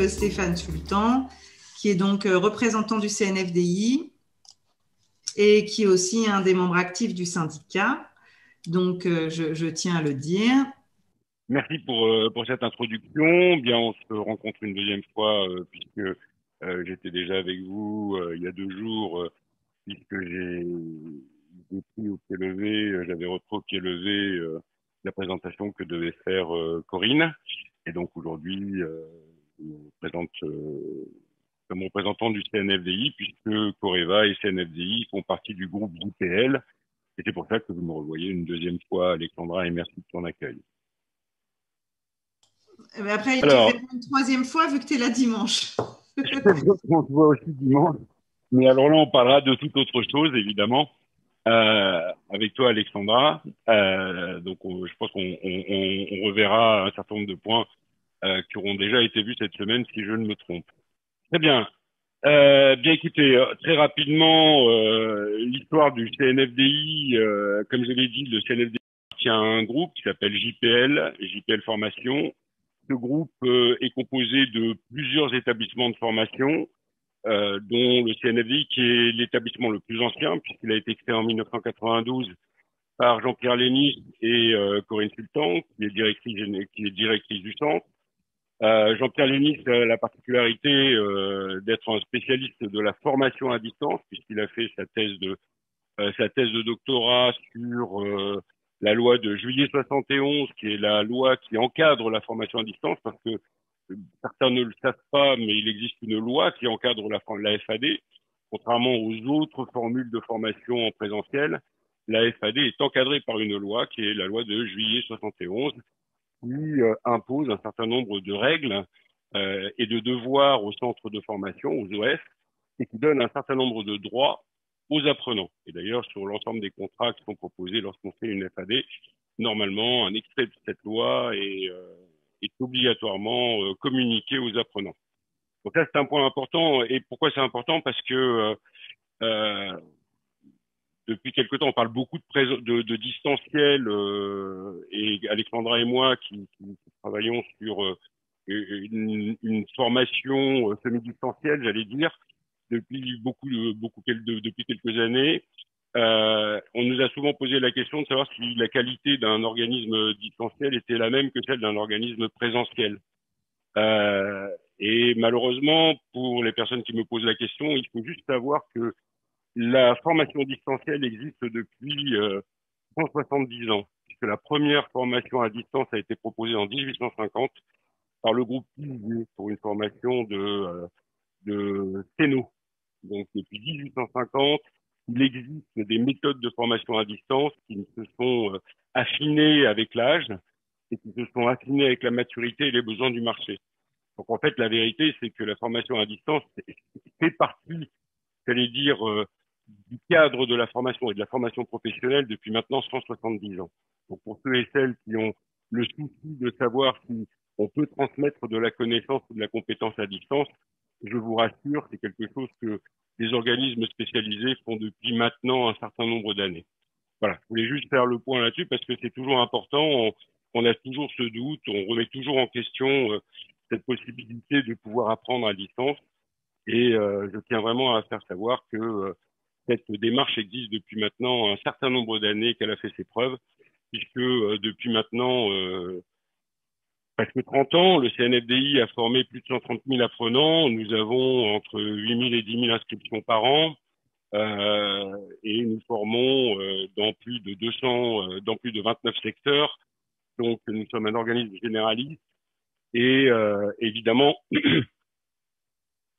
Stéphane Sultan, qui est donc représentant du CNFDI et qui est aussi un des membres actifs du syndicat. Donc, je tiens à le dire. Merci pour cette introduction. Bien, on se rencontre une deuxième fois puisque j'étais déjà avec vous il y a 2 jours, puisque j'ai pris au pied levé, j'avais repris au pied levé la présentation que devait faire Corinne. Et donc aujourd'hui, je me présente comme représentant du CNFDI, puisque Coreva et CNFDI font partie du groupe JPL. Et c'est pour ça que vous me revoyez une deuxième fois, Alexandra, et merci de ton accueil. Mais après, il te Alors, verra une troisième fois vu que tu es là dimanche. on se voit aussi dimanche. Mais alors là, on parlera de toute autre chose, évidemment, avec toi, Alexandra. Donc, je pense qu'on reverra un certain nombre de points qui auront déjà été vus cette semaine, si je ne me trompe. Très bien. Bien écoutez, très rapidement, l'histoire du CNFDI, comme je l'ai dit, le CNFDI appartient à un groupe qui s'appelle JPL, JPL Formation. Ce groupe est composé de plusieurs établissements de formation, dont le CNFDI, qui est l'établissement le plus ancien, puisqu'il a été créé en 1992 par Jean-Pierre Lénisse et Corinne Sultan, qui est directrice du centre. Jean-Pierre Lénisse a la particularité d'être un spécialiste de la formation à distance, puisqu'il a fait sa thèse de doctorat sur la loi de juillet 71, qui est la loi qui encadre la formation à distance, parce que certains ne le savent pas, mais il existe une loi qui encadre la FAD. Contrairement aux autres formules de formation en présentiel, la FAD est encadrée par une loi qui est la loi de juillet 71, qui impose un certain nombre de règles et de devoirs aux centres de formation, aux OF, et qui donne un certain nombre de droits aux apprenants. Et d'ailleurs, sur l'ensemble des contrats qui sont proposés lorsqu'on fait une FAD, normalement, un extrait de cette loi est obligatoirement communiqué aux apprenants. Donc là, c'est un point important. Et pourquoi c'est important? Parce que euh, depuis quelque temps, on parle beaucoup de distanciel et Alexandra et moi qui travaillons sur une formation semi-distancielle, j'allais dire, depuis quelques années. On nous a souvent posé la question de savoir si la qualité d'un organisme distanciel était la même que celle d'un organisme présentiel. Euh, et malheureusement, pour les personnes qui me posent la question, il faut juste savoir que la formation distancielle existe depuis 170 ans, puisque la première formation à distance a été proposée en 1850 par le groupe Pilier pour une formation de sténo. Donc depuis 1850, il existe des méthodes de formation à distance qui se sont affinées avec l'âge et qui se sont affinées avec la maturité et les besoins du marché. Donc en fait, la vérité, c'est que la formation à distance fait partie, j'allais dire, du cadre de la formation et de la formation professionnelle depuis maintenant 170 ans. Donc pour ceux et celles qui ont le souci de savoir si on peut transmettre de la connaissance ou de la compétence à distance, je vous rassure, c'est quelque chose que les organismes spécialisés font depuis maintenant un certain nombre d'années. Voilà, je voulais juste faire le point là-dessus parce que c'est toujours important. On a toujours ce doute, on remet toujours en question cette possibilité de pouvoir apprendre à distance. Et je tiens vraiment à faire savoir que cette démarche existe depuis maintenant un certain nombre d'années, qu'elle a fait ses preuves, puisque depuis maintenant presque 30 ans, le CNFDI a formé plus de 130 000 apprenants. Nous avons entre 8 000 et 10 000 inscriptions par an. Et nous formons dans plus de 29 secteurs. Donc, nous sommes un organisme généraliste et évidemment,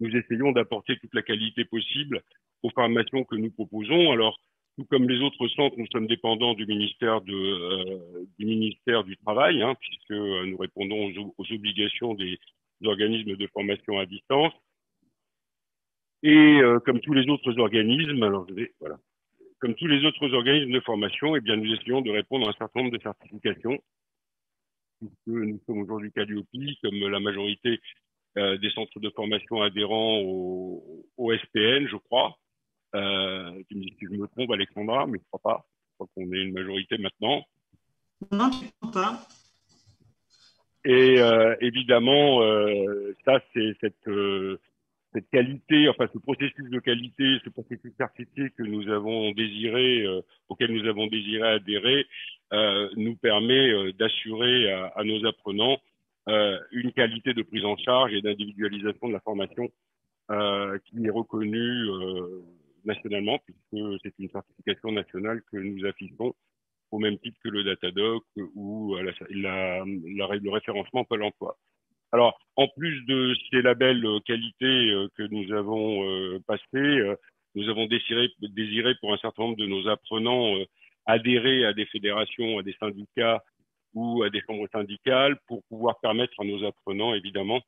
nous essayons d'apporter toute la qualité possible aux formations que nous proposons. Alors, tout comme les autres centres, nous sommes dépendants du ministère du Travail, hein, puisque nous répondons aux obligations des organismes de formation à distance. Et comme tous les autres organismes, voilà. Comme tous les autres organismes de formation, eh bien, nous essayons de répondre à un certain nombre de certifications, puisque nous sommes aujourd'hui Calliope, comme la majorité des centres de formation adhérents au SPN, je crois. Tu me dis si je me trompe, Alexandra, mais je crois pas. Je crois qu'on est une majorité maintenant. Non, tu ne peux pas. Et évidemment, ça, c'est cette qualité, enfin ce processus de qualité, ce processus certifié que nous avons désiré, auquel nous avons désiré adhérer, nous permet d'assurer à nos apprenants une qualité de prise en charge et d'individualisation de la formation qui est reconnue nationalement, puisque c'est une certification nationale que nous affichons au même titre que le Datadoc ou le référencement Pôle emploi. Alors, en plus de ces labels qualité que nous avons passés, nous avons désiré pour un certain nombre de nos apprenants adhérer à des fédérations, à des syndicats ou à des chambres syndicales pour pouvoir permettre à nos apprenants, évidemment,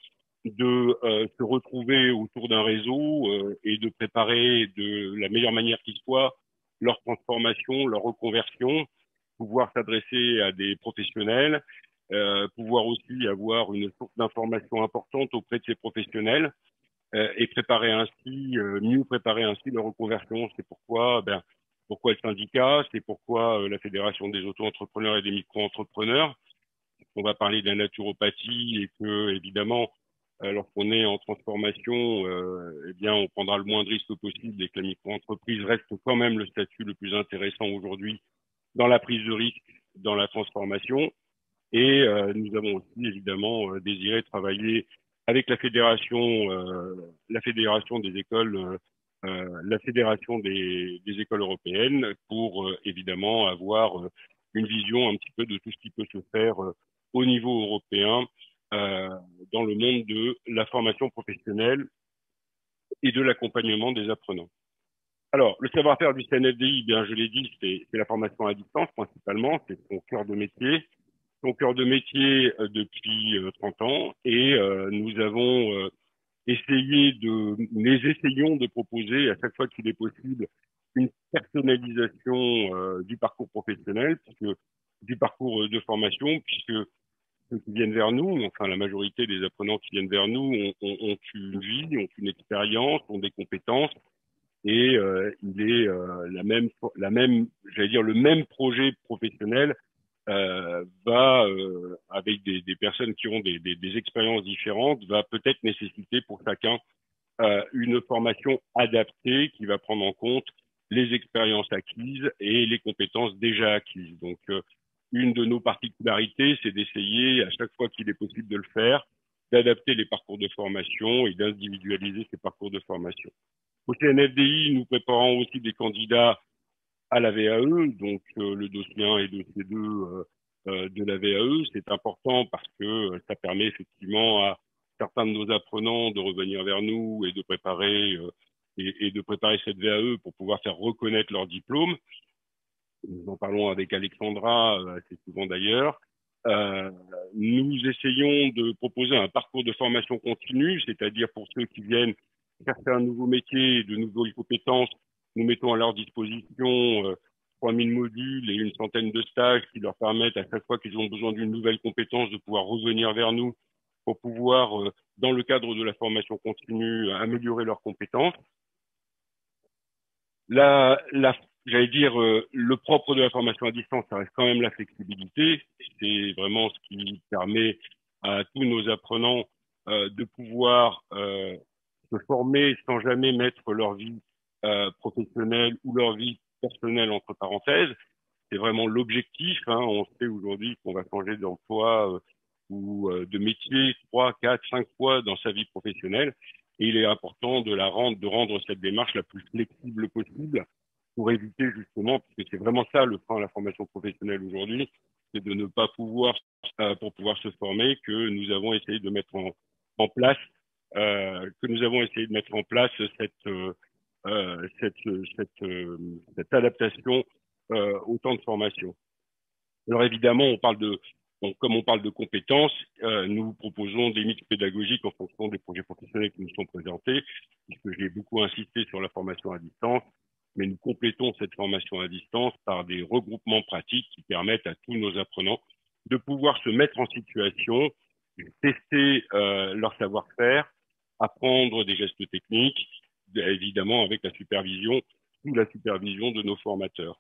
de se retrouver autour d'un réseau et de préparer de la meilleure manière qui soit leur transformation, leur reconversion, pouvoir s'adresser à des professionnels, pouvoir aussi avoir une source d'information importante auprès de ces professionnels et préparer ainsi, mieux préparer ainsi leur reconversion. C'est pourquoi le syndicat, c'est pourquoi la Fédération des auto-entrepreneurs et des micro-entrepreneurs. On va parler de la naturopathie et que, évidemment, lorsqu'on est en transformation, eh bien, on prendra le moins de risques possible et que la micro-entreprise reste quand même le statut le plus intéressant aujourd'hui dans la prise de risque, dans la transformation. Et nous avons aussi évidemment désiré travailler avec la fédération des écoles, la fédération des écoles européennes pour évidemment avoir une vision un petit peu de tout ce qui peut se faire au niveau européen euh, dans le monde de la formation professionnelle et de l'accompagnement des apprenants. Alors, le savoir-faire du CNFDI, bien, je l'ai dit, c'est la formation à distance principalement, c'est son cœur de métier depuis 30 ans et nous avons nous essayons de proposer à chaque fois qu'il est possible une personnalisation du parcours professionnel, du parcours de formation, puisque ceux qui viennent vers nous, enfin la majorité des apprenants qui viennent vers nous ont une vie, ont une expérience, ont des compétences et il est j'allais dire le même projet professionnel va avec des personnes qui ont des expériences différentes va peut-être nécessiter pour chacun une formation adaptée qui va prendre en compte les expériences acquises et les compétences déjà acquises. Donc une de nos particularités, c'est d'essayer à chaque fois qu'il est possible de le faire, d'adapter les parcours de formation et d'individualiser ces parcours de formation. Au CNFDI, nous préparons aussi des candidats à la VAE, donc le dossier 1 et le dossier 2 de la VAE. C'est important parce que ça permet effectivement à certains de nos apprenants de revenir vers nous et de préparer cette VAE pour pouvoir faire reconnaître leur diplôme. Nous en parlons avec Alexandra assez souvent d'ailleurs. Euh, nous essayons de proposer un parcours de formation continue, c'est-à-dire pour ceux qui viennent chercher un nouveau métier, de nouvelles compétences, nous mettons à leur disposition 3000 modules et une centaine de stages qui leur permettent à chaque fois qu'ils ont besoin d'une nouvelle compétence de pouvoir revenir vers nous pour pouvoir, dans le cadre de la formation continue, améliorer leurs compétences. J'allais dire, le propre de la formation à distance, ça reste quand même la flexibilité. C'est vraiment ce qui permet à tous nos apprenants de pouvoir se former sans jamais mettre leur vie professionnelle ou leur vie personnelle entre parenthèses. C'est vraiment l'objectif. Hein. On sait aujourd'hui qu'on va changer d'emploi ou de métier 3, 4, 5 fois dans sa vie professionnelle. Et il est important de rendre cette démarche la plus flexible possible pour éviter justement, parce que c'est vraiment ça le frein à la formation professionnelle aujourd'hui, c'est de ne pas pouvoir, pour pouvoir se former, que nous avons essayé de mettre en place, cette, cette adaptation au temps de formation. Alors évidemment, comme on parle de compétences, nous proposons des mix pédagogiques en fonction des projets professionnels qui nous sont présentés, puisque j'ai beaucoup insisté sur la formation à distance, mais nous complétons cette formation à distance par des regroupements pratiques qui permettent à tous nos apprenants de pouvoir se mettre en situation, tester leur savoir-faire, apprendre des gestes techniques, évidemment avec la supervision, sous la supervision de nos formateurs.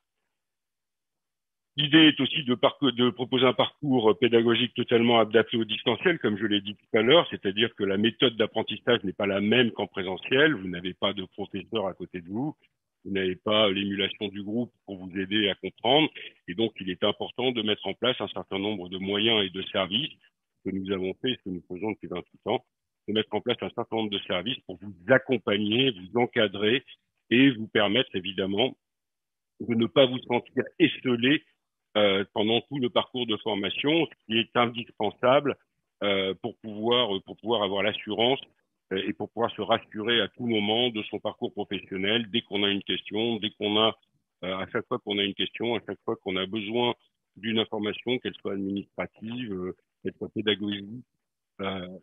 L'idée est aussi de proposer un parcours pédagogique totalement adapté au distanciel, comme je l'ai dit tout à l'heure, c'est-à-dire que la méthode d'apprentissage n'est pas la même qu'en présentiel. Vous n'avez pas de professeur à côté de vous, vous n'avez pas l'émulation du groupe pour vous aider à comprendre, et donc il est important de mettre en place un certain nombre de moyens et de services, ce que nous avons fait, ce que nous faisons depuis 28 ans, de mettre en place un certain nombre de services pour vous accompagner, vous encadrer et vous permettre évidemment de ne pas vous sentir esselé pendant tout le parcours de formation, ce qui est indispensable pour pouvoir avoir l'assurance et pour pouvoir se rassurer à tout moment de son parcours professionnel dès qu'on a une question, dès qu'on a à chaque fois qu'on a une question, à chaque fois qu'on a besoin d'une information, qu'elle soit administrative, qu'elle soit pédagogique,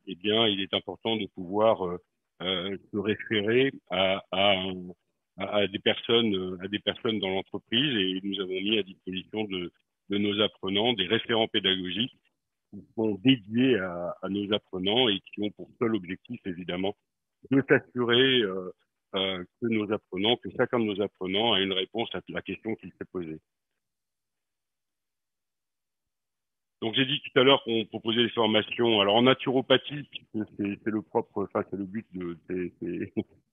eh bien, il est important de pouvoir se référer à des personnes dans l'entreprise, et nous avons mis à disposition de nos apprenants des référents pédagogiques qui sont dédiés à nos apprenants et qui ont pour seul objectif évidemment de s'assurer que chacun de nos apprenants a une réponse à la question qu'il s'est posée. Donc j'ai dit tout à l'heure qu'on proposait des formations. Alors en naturopathie, c'est le propre, enfin c'est le but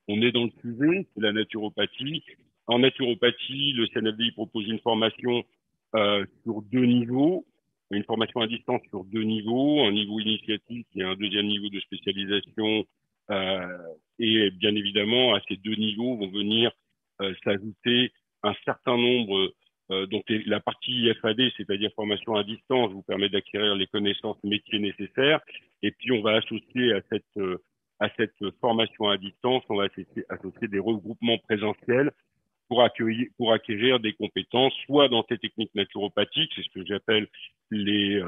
on est dans le sujet, c'est la naturopathie. En naturopathie, le CNFDI propose une formation sur 2 niveaux, une formation à distance sur 2 niveaux, un niveau initiatique et un deuxième niveau de spécialisation. Et bien évidemment, à ces 2 niveaux vont venir s'ajouter un certain nombre donc la partie IFAD, c'est-à-dire formation à distance, vous permet d'acquérir les connaissances métiers nécessaires. Et puis on va associer à cette formation à distance, on va associer des regroupements présentiels pour acquérir des compétences, soit dans ces techniques naturopathiques, c'est ce que j'appelle les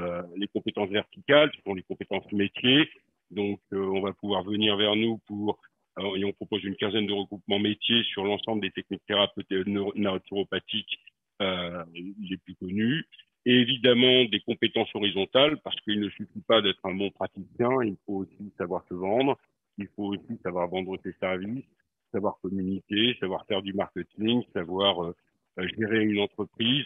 compétences verticales, ce sont les compétences métiers. Donc on va pouvoir venir vers nous et on propose une quinzaine de regroupements métiers sur l'ensemble des techniques thérapeutiques naturopathiques les plus connus, et évidemment des compétences horizontales, parce qu'il ne suffit pas d'être un bon praticien, il faut aussi savoir se vendre, il faut aussi savoir vendre ses services, savoir communiquer, savoir faire du marketing, savoir gérer une entreprise,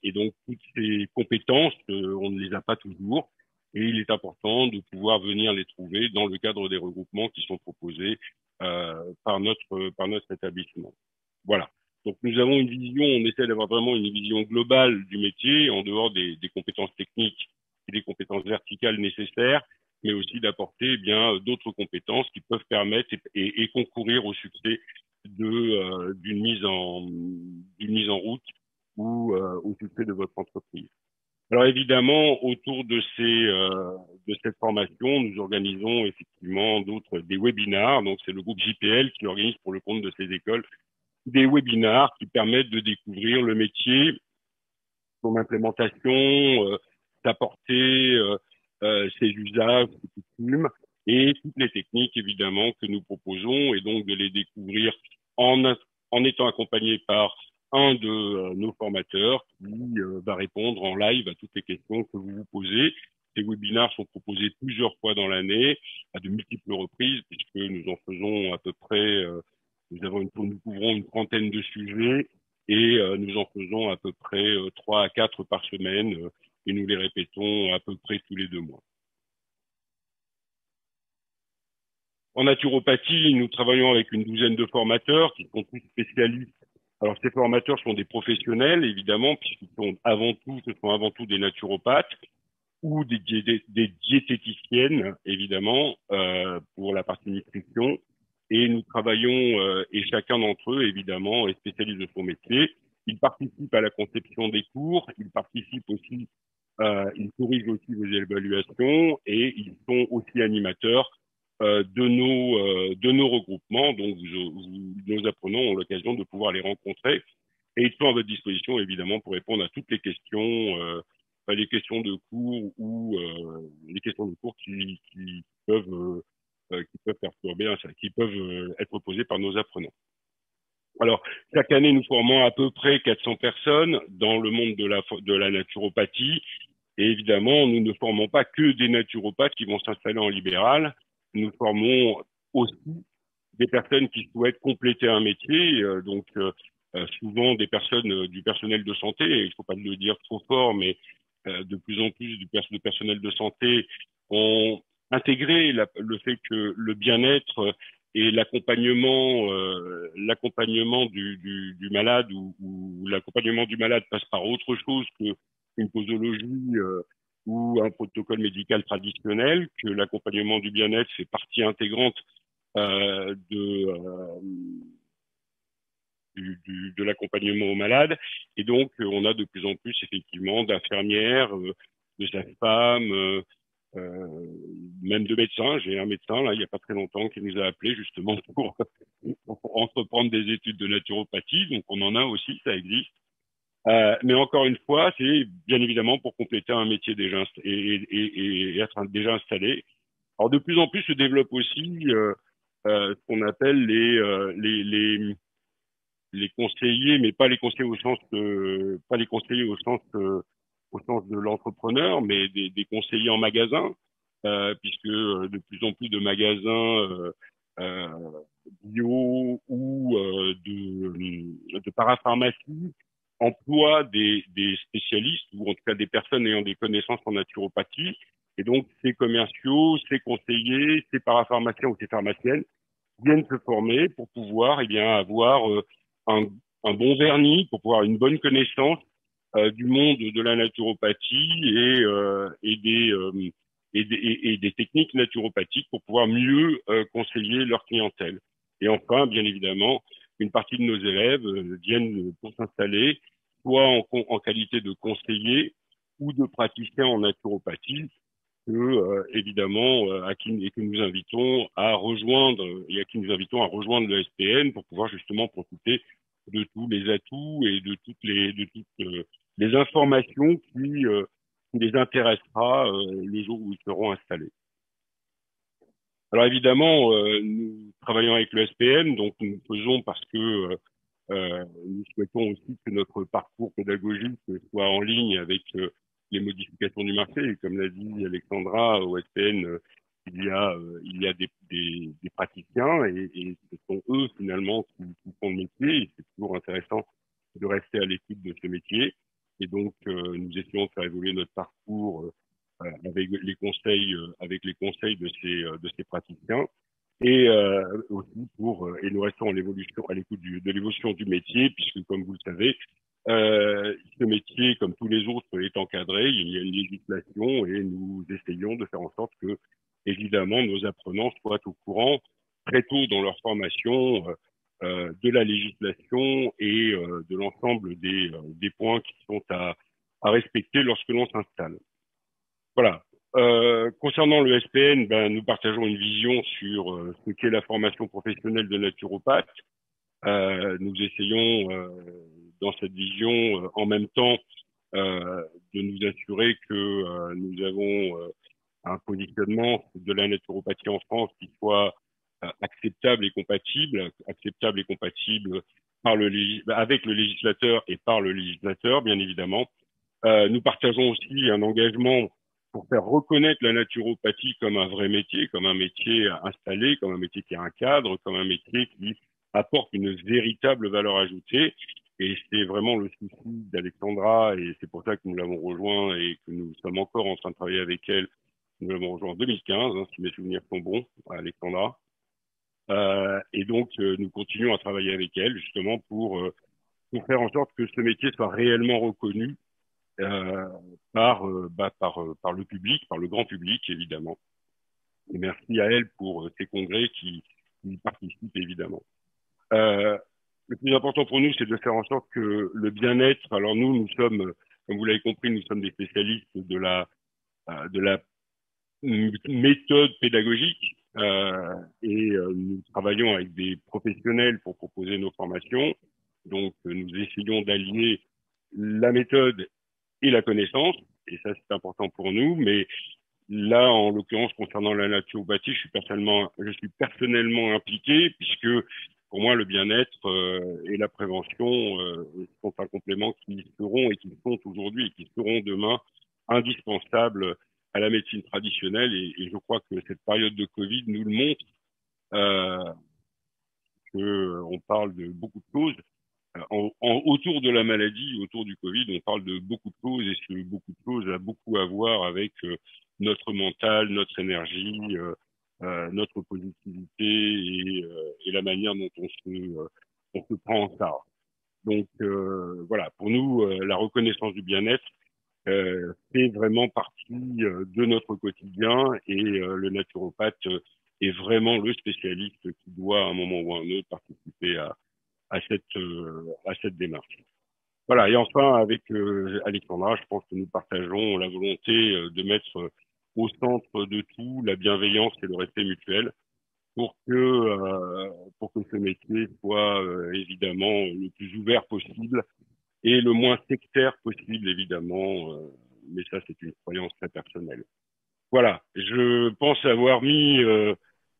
et donc toutes ces compétences, on ne les a pas toujours, et il est important de pouvoir venir les trouver dans le cadre des regroupements qui sont proposés par notre établissement. Voilà. Donc nous avons une vision, on essaie d'avoir vraiment une vision globale du métier, en dehors des compétences techniques et des compétences verticales nécessaires, mais aussi d'apporter d'autres compétences qui peuvent permettre et concourir au succès d'une mise en route ou au succès de votre entreprise. Alors évidemment, autour de cette formation, nous organisons effectivement des webinars. Donc c'est le groupe JPL qui organise pour le compte de ces écoles des webinars qui permettent de découvrir le métier, son implémentation, d'apporter ses usages, ses coutumes et toutes les techniques évidemment que nous proposons, et donc de les découvrir en étant accompagné par un de nos formateurs qui va répondre en live à toutes les questions que vous vous posez. Ces webinars sont proposés plusieurs fois dans l'année, à de multiples reprises, puisque nous en faisons à peu près nous couvrons une trentaine de sujets, et nous en faisons à peu près 3 à 4 par semaine, et nous les répétons à peu près tous les 2 mois. En naturopathie, nous travaillons avec une douzaine de formateurs qui sont tous spécialistes. Alors ces formateurs sont des professionnels évidemment, puisqu'ils sont avant tout des naturopathes ou des diététiciennes évidemment pour la partie nutrition. Et nous travaillons, et chacun d'entre eux, évidemment, est spécialiste de son métier. Ils participent à la conception des cours, ils participent aussi, ils corrigent aussi vos évaluations, et ils sont aussi animateurs de nos regroupements. Donc, nos apprenants ont l'occasion de pouvoir les rencontrer, et ils sont à votre disposition, évidemment, pour répondre à toutes les questions de cours ou les questions de cours qui peuvent perturber, qui peuvent être posées par nos apprenants. Alors, chaque année, nous formons à peu près 400 personnes dans le monde de la naturopathie. Et évidemment, nous ne formons pas que des naturopathes qui vont s'installer en libéral. Nous formons aussi des personnes qui souhaitent compléter un métier. souvent des personnes du personnel de santé, et il ne faut pas le dire trop fort, mais de plus en plus de personnel de santé ont intégré le fait que le bien-être et l'accompagnement du malade ou l'accompagnement du malade passe par autre chose qu'une posologie ou un protocole médical traditionnel, que l'accompagnement du bien-être fait partie intégrante euh, de euh, de l'accompagnement aux malades. Et donc, on a de plus en plus, effectivement, d'infirmières, de sages-femmes, euh, même de médecins. J'ai un médecin, là, il n'y a pas très longtemps, qui nous a appelé justement pour entreprendre des études de naturopathie. Donc, on en a aussi, ça existe. Mais encore une fois, c'est bien évidemment pour compléter un métier déjà et être déjà installé. Alors, de plus en plus se développe aussi ce qu'on appelle les conseillers, mais pas les conseillers pas les conseillers au sens de l'entrepreneur, mais des conseillers en magasin, puisque de plus en plus de magasins euh, bio ou de parapharmacie emploient des spécialistes ou en tout cas des personnes ayant des connaissances en naturopathie. Et donc, ces commerciaux, ces conseillers, ces parapharmaciens ou ces pharmaciennes viennent se former pour pouvoir avoir un, un bon vernis, pour pouvoir une bonne connaissance du monde de la naturopathie et des techniques naturopathiques pour pouvoir mieux conseiller leur clientèle. Et enfin, bien évidemment, une partie de nos élèves viennent pour s'installer soit en qualité de conseiller ou de praticien en naturopathie que évidemment et que nous invitons à rejoindre et à qui nous invitons à rejoindre le SPN pour pouvoir justement profiter de tous les atouts et de toutes les informations qui les intéressera le jour où ils seront installés. Alors évidemment, nous travaillons avec le SPN, donc nous le faisons parce que nous souhaitons aussi que notre parcours pédagogique soit en ligne avec les modifications du marché. Et comme l'a dit Alexandra, au SPN, il y a des praticiens et ce sont eux finalement qui font le métier. Et c'est toujours intéressant de rester à l'écoute de ce métier. Et donc, nous essayons de faire évoluer notre parcours avec les conseils de ces praticiens et aussi et nous restons à l'écoute de l'évolution du métier, puisque comme vous le savez, ce métier, comme tous les autres, est encadré, il y a une législation et nous essayons de faire en sorte que, évidemment, nos apprenants soient au courant très tôt dans leur formation de la législation et de l'ensemble des points qui sont à respecter lorsque l'on s'installe. Voilà. Concernant le SPN, nous partageons une vision sur ce qu'est la formation professionnelle de naturopathe. Nous essayons, dans cette vision, en même temps, de nous assurer que nous avons un positionnement de la naturopathie en France qui soit acceptable et compatible avec le législateur et par le législateur, bien évidemment. Nous partageons aussi un engagement pour faire reconnaître la naturopathie comme un vrai métier, comme un métier installé, comme un métier qui a un cadre, comme un métier qui apporte une véritable valeur ajoutée. Et c'est vraiment le souci d'Alexandra, et c'est pour ça que nous l'avons rejoint et que nous sommes encore en train de travailler avec elle. Nous l'avons rejoint en 2015, si mes souvenirs sont bons, Alexandra. Et donc, nous continuons à travailler avec elle, justement, pour faire en sorte que ce métier soit réellement reconnu par le public, par le grand public, évidemment. Et merci à elle pour ces congrès qui participent, évidemment. Le plus important pour nous, c'est de faire en sorte que le bien-être, alors nous sommes, comme vous l'avez compris, nous sommes des spécialistes de la méthode pédagogique et nous travaillons avec des professionnels pour proposer nos formations. Donc, nous essayons d'allier la méthode et la connaissance, et ça c'est important pour nous, mais là, en l'occurrence, concernant la naturopathie, je suis personnellement impliqué, puisque pour moi, le bien-être et la prévention sont un complément qui seront et qui sont aujourd'hui et qui seront demain indispensables à la médecine traditionnelle, et je crois que cette période de Covid nous le montre, on parle de beaucoup de choses, autour de la maladie, autour du Covid, on parle de beaucoup de choses et ce beaucoup de choses a beaucoup à voir avec notre mental, notre énergie, notre positivité et la manière dont on se prend en charge. Donc voilà, pour nous, la reconnaissance du bien-être fait vraiment partie de notre quotidien et le naturopathe est vraiment le spécialiste qui doit à un moment ou à un autre participer à cette démarche. Voilà, et enfin avec Alexandra, je pense que nous partageons la volonté de mettre au centre de tout la bienveillance et le respect mutuel pour que ce métier soit évidemment le plus ouvert possible et le moins sectaire possible, évidemment. Mais ça, c'est une croyance très personnelle. Voilà, je pense avoir mis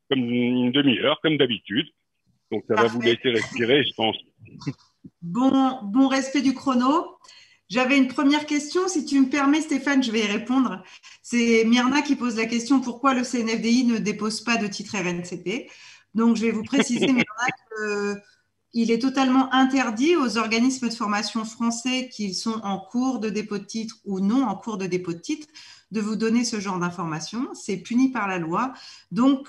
comme une demi-heure, comme d'habitude. Donc, ça va vous Parfait. laisser respirer, je pense. Bon respect du chrono. J'avais une première question, si tu me permets, Stéphane, je vais y répondre. C'est Myrna qui pose la question pourquoi le CNFDI ne dépose pas de titre RNCP. Donc, je vais vous préciser, Myrna, qu'il est totalement interdit aux organismes de formation français, qu'ils sont en cours de dépôt de titre ou non en cours de dépôt de titre, de vous donner ce genre d'informations. C'est puni par la loi. Donc,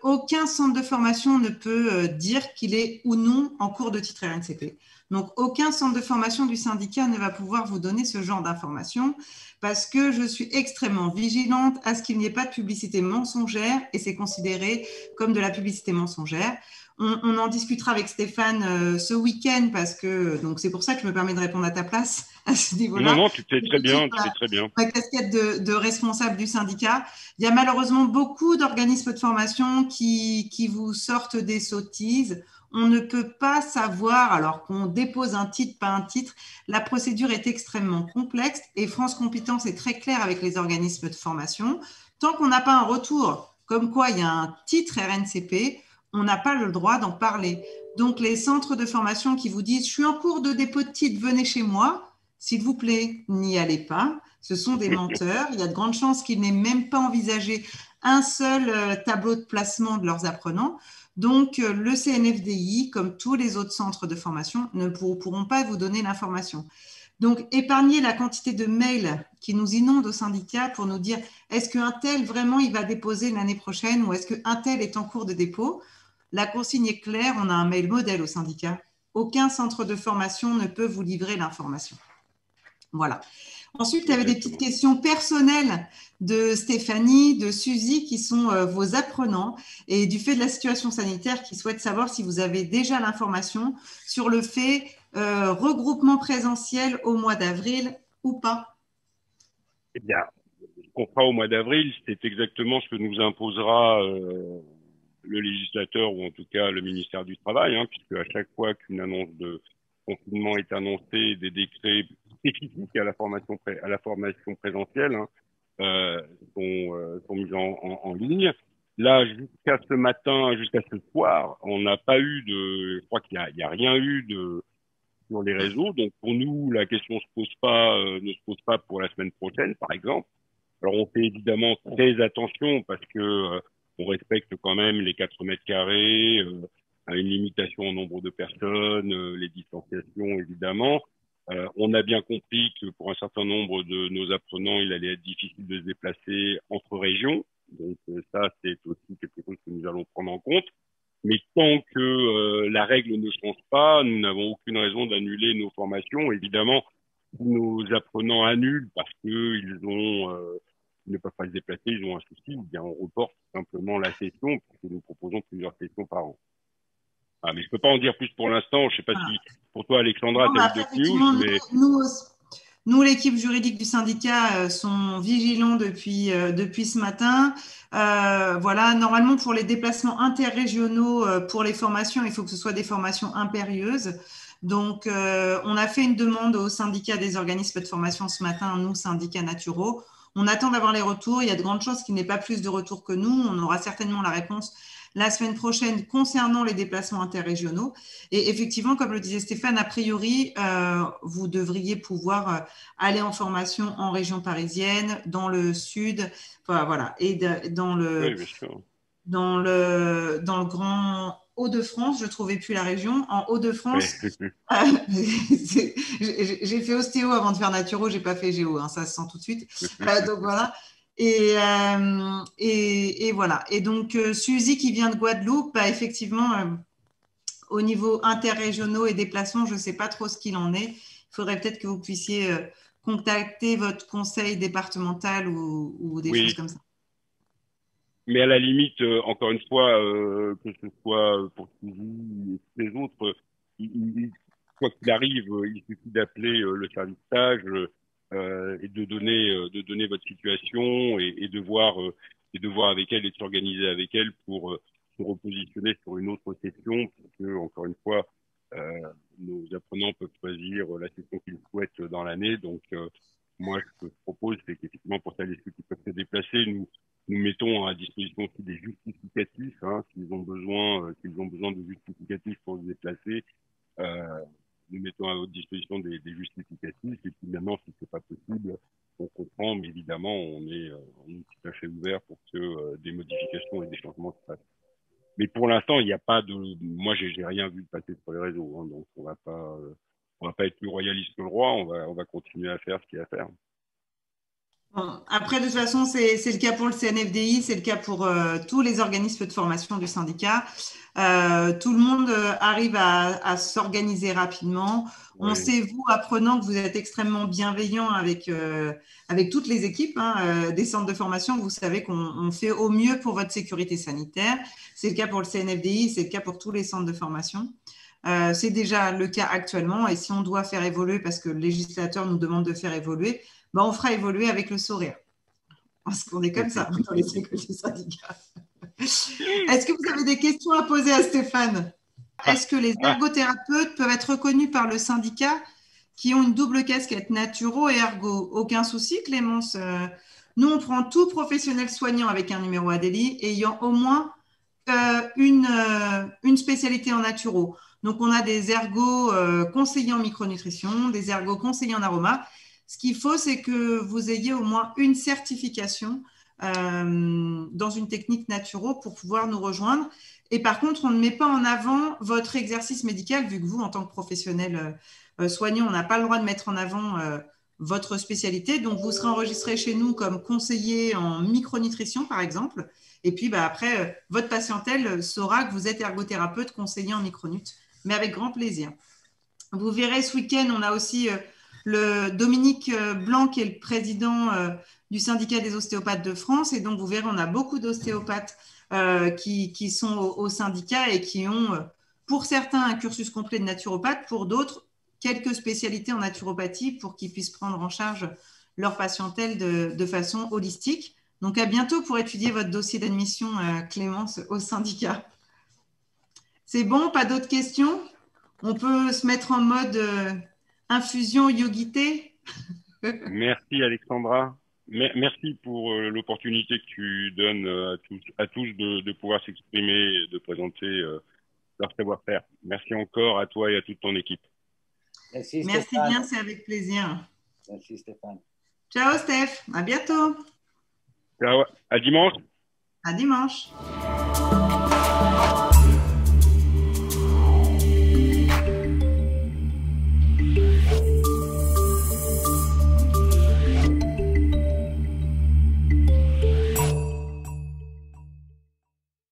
aucun centre de formation ne peut dire qu'il est ou non en cours de titre RNCP. Donc, aucun centre de formation du syndicat ne va pouvoir vous donner ce genre d'informations parce que je suis extrêmement vigilante à ce qu'il n'y ait pas de publicité mensongère et c'est considéré comme de la publicité mensongère. On en discutera avec Stéphane ce week-end parce que donc c'est pour ça que je me permets de répondre à ta place à ce niveau-là. Non, tu fais très bien, tu fais très bien. Ma casquette de responsable du syndicat. Il y a malheureusement beaucoup d'organismes de formation qui vous sortent des sottises. On ne peut pas savoir, alors qu'on dépose un titre, pas un titre. La procédure est extrêmement complexe et France Compétences est très claire avec les organismes de formation. Tant qu'on n'a pas un retour comme quoi il y a un titre RNCP, on n'a pas le droit d'en parler. Donc, les centres de formation qui vous disent « je suis en cours de dépôt de titre, venez chez moi », s'il vous plaît, n'y allez pas. Ce sont des menteurs. Il y a de grandes chances qu'ils n'aient même pas envisagé un seul tableau de placement de leurs apprenants. Donc, le CNFDI, comme tous les autres centres de formation, ne pourront pas vous donner l'information. Donc, épargnez la quantité de mails qui nous inondent au syndicat pour nous dire est-ce qu'un tel, vraiment, il va déposer l'année prochaine ou est-ce qu'un tel est en cours de dépôt? La consigne est claire, on a un mail modèle au syndicat. Aucun centre de formation ne peut vous livrer l'information. Voilà. Ensuite, il y avait des petites questions personnelles de Stéphanie, de Suzy, qui sont vos apprenants, et du fait de la situation sanitaire, qui souhaitent savoir si vous avez déjà l'information sur le fait regroupement présentiel au mois d'avril ou pas. Eh bien, ce qu'on fera au mois d'avril, c'est exactement ce que nous imposera le législateur ou en tout cas le ministère du Travail, hein, puisque à chaque fois qu'une annonce de confinement est annoncée, des décrets spécifiques à la formation présentielle hein, sont mis en ligne. Là, jusqu'à ce matin, jusqu'à ce soir, on n'a pas eu je crois qu'il y a rien eu sur les réseaux. Donc pour nous, la question ne se pose pas pour la semaine prochaine, par exemple. Alors on fait évidemment très attention parce que on respecte quand même les 4 mètres carrés, une limitation au nombre de personnes, les distanciations évidemment. On a bien compris que pour un certain nombre de nos apprenants, il allait être difficile de se déplacer entre régions. Donc ça, c'est aussi quelque chose que nous allons prendre en compte. Mais tant que la règle ne change pas, nous n'avons aucune raison d'annuler nos formations. Évidemment, si nos apprenants annulent parce qu'ils ne peuvent pas se déplacer, ils ont un souci, eh bien on reporte simplement la session puisque nous proposons plusieurs sessions par an. Ah, mais je peux pas en dire plus pour l'instant. Je sais pas si pour toi, Alexandra, tu as eu d'autres news, mais nous, l'équipe juridique du syndicat, sont vigilants depuis ce matin. Voilà, normalement, pour les déplacements interrégionaux, pour les formations, il faut que ce soit des formations impérieuses. Donc, on a fait une demande au syndicat des organismes de formation ce matin, nous, syndicats naturaux. On attend d'avoir les retours. Il y a de grandes chances qu'il n'ait pas plus de retours que nous. On aura certainement la réponse la semaine prochaine concernant les déplacements interrégionaux. Et effectivement, comme le disait Stéphane, a priori, vous devriez pouvoir aller en formation en région parisienne, dans le sud, enfin, voilà, et dans le, oui, bien sûr. dans le grand Hauts-de-France, je ne trouvais plus la région. En Hauts-de-France, Ouais. j'ai fait ostéo avant de faire naturo, je n'ai pas fait géo, hein, ça se sent tout de suite. Donc voilà. Et voilà. Et donc, Suzy qui vient de Guadeloupe, bah, effectivement, au niveau interrégionaux et déplacements, je ne sais pas trop ce qu'il en est. Il faudrait peut-être que vous puissiez contacter votre conseil départemental ou des choses Oui, comme ça. mais à la limite, encore une fois, que ce soit pour Sylvie et tous les autres, quoi qu'il arrive, il suffit d'appeler le service stage et de donner votre situation et de voir avec elle et de s'organiser avec elle pour se repositionner sur une autre session, parce que encore une fois, euh, nos apprenants peuvent choisir la session qu'ils souhaitent dans l'année. Donc, moi, ce que je propose, c'est qu'effectivement, pour celles et ceux qui peuvent se déplacer, nous mettons à disposition aussi des justificatifs, hein, s'ils ont besoin de justificatifs pour se déplacer, euh, nous mettons à votre disposition des justificatifs. Et puis maintenant, si c'est pas possible, on comprend, mais évidemment, on est tout à fait ouvert pour que des modifications et des changements se fassent. Mais pour l'instant, il n'y a pas de, moi, j'ai rien vu passer sur les réseaux, hein, donc on va pas être plus royaliste que le roi. On va continuer à faire ce qu'il y a à faire. Bon, après, de toute façon, c'est le cas pour le CNFDI, c'est le cas pour tous les organismes de formation du syndicat. Tout le monde arrive à s'organiser rapidement. On Oui, sait, vous, apprenant, que vous êtes extrêmement bienveillant avec toutes les équipes des centres de formation. Vous savez qu'on fait au mieux pour votre sécurité sanitaire. C'est le cas pour le CNFDI, c'est le cas pour tous les centres de formation. C'est déjà le cas actuellement. Et si on doit faire évoluer, parce que le législateur nous demande de faire évoluer, ben, on fera évoluer avec le sourire. Parce qu'on est comme ça dans les sécurités syndicats. Est-ce que vous avez des questions à poser à Stéphane? ah, Est-ce que les ah, ergothérapeutes peuvent être reconnus par le syndicat qui ont une double casquette naturo et ergo? Aucun souci, Clémence. Nous, on prend tout professionnel soignant avec un numéro ADELI ayant au moins une spécialité en naturo. Donc, on a des ergos conseillers en micronutrition, des ergos conseillers en aroma. Ce qu'il faut, c'est que vous ayez au moins une certification dans une technique naturo pour pouvoir nous rejoindre. Et par contre, on ne met pas en avant votre exercice médical, vu que vous, en tant que professionnel soignant, on n'a pas le droit de mettre en avant votre spécialité. Donc, vous serez enregistré chez nous comme conseiller en micronutrition, par exemple. Et puis, bah, après, votre patientèle saura que vous êtes ergothérapeute conseiller en micronut, mais avec grand plaisir. Vous verrez, ce week-end, on a aussi le Dominique Blanc, qui est le président du syndicat des ostéopathes de France. Et donc, vous verrez, on a beaucoup d'ostéopathes qui sont au syndicat et qui ont, pour certains, un cursus complet de naturopathe, pour d'autres, quelques spécialités en naturopathie pour qu'ils puissent prendre en charge leur patientèle de façon holistique. Donc, à bientôt pour étudier votre dossier d'admission, Clémence, au syndicat. C'est bon, pas d'autres questions? On peut se mettre en mode infusion yogité. merci Alexandra. Merci pour l'opportunité que tu donnes à tous de pouvoir s'exprimer et de présenter leur savoir-faire. Merci encore à toi et à toute ton équipe. Merci Merci Stéphane. bien, c'est avec plaisir. Merci Stéphane. Ciao Steph, à bientôt. Ciao, à dimanche. À dimanche.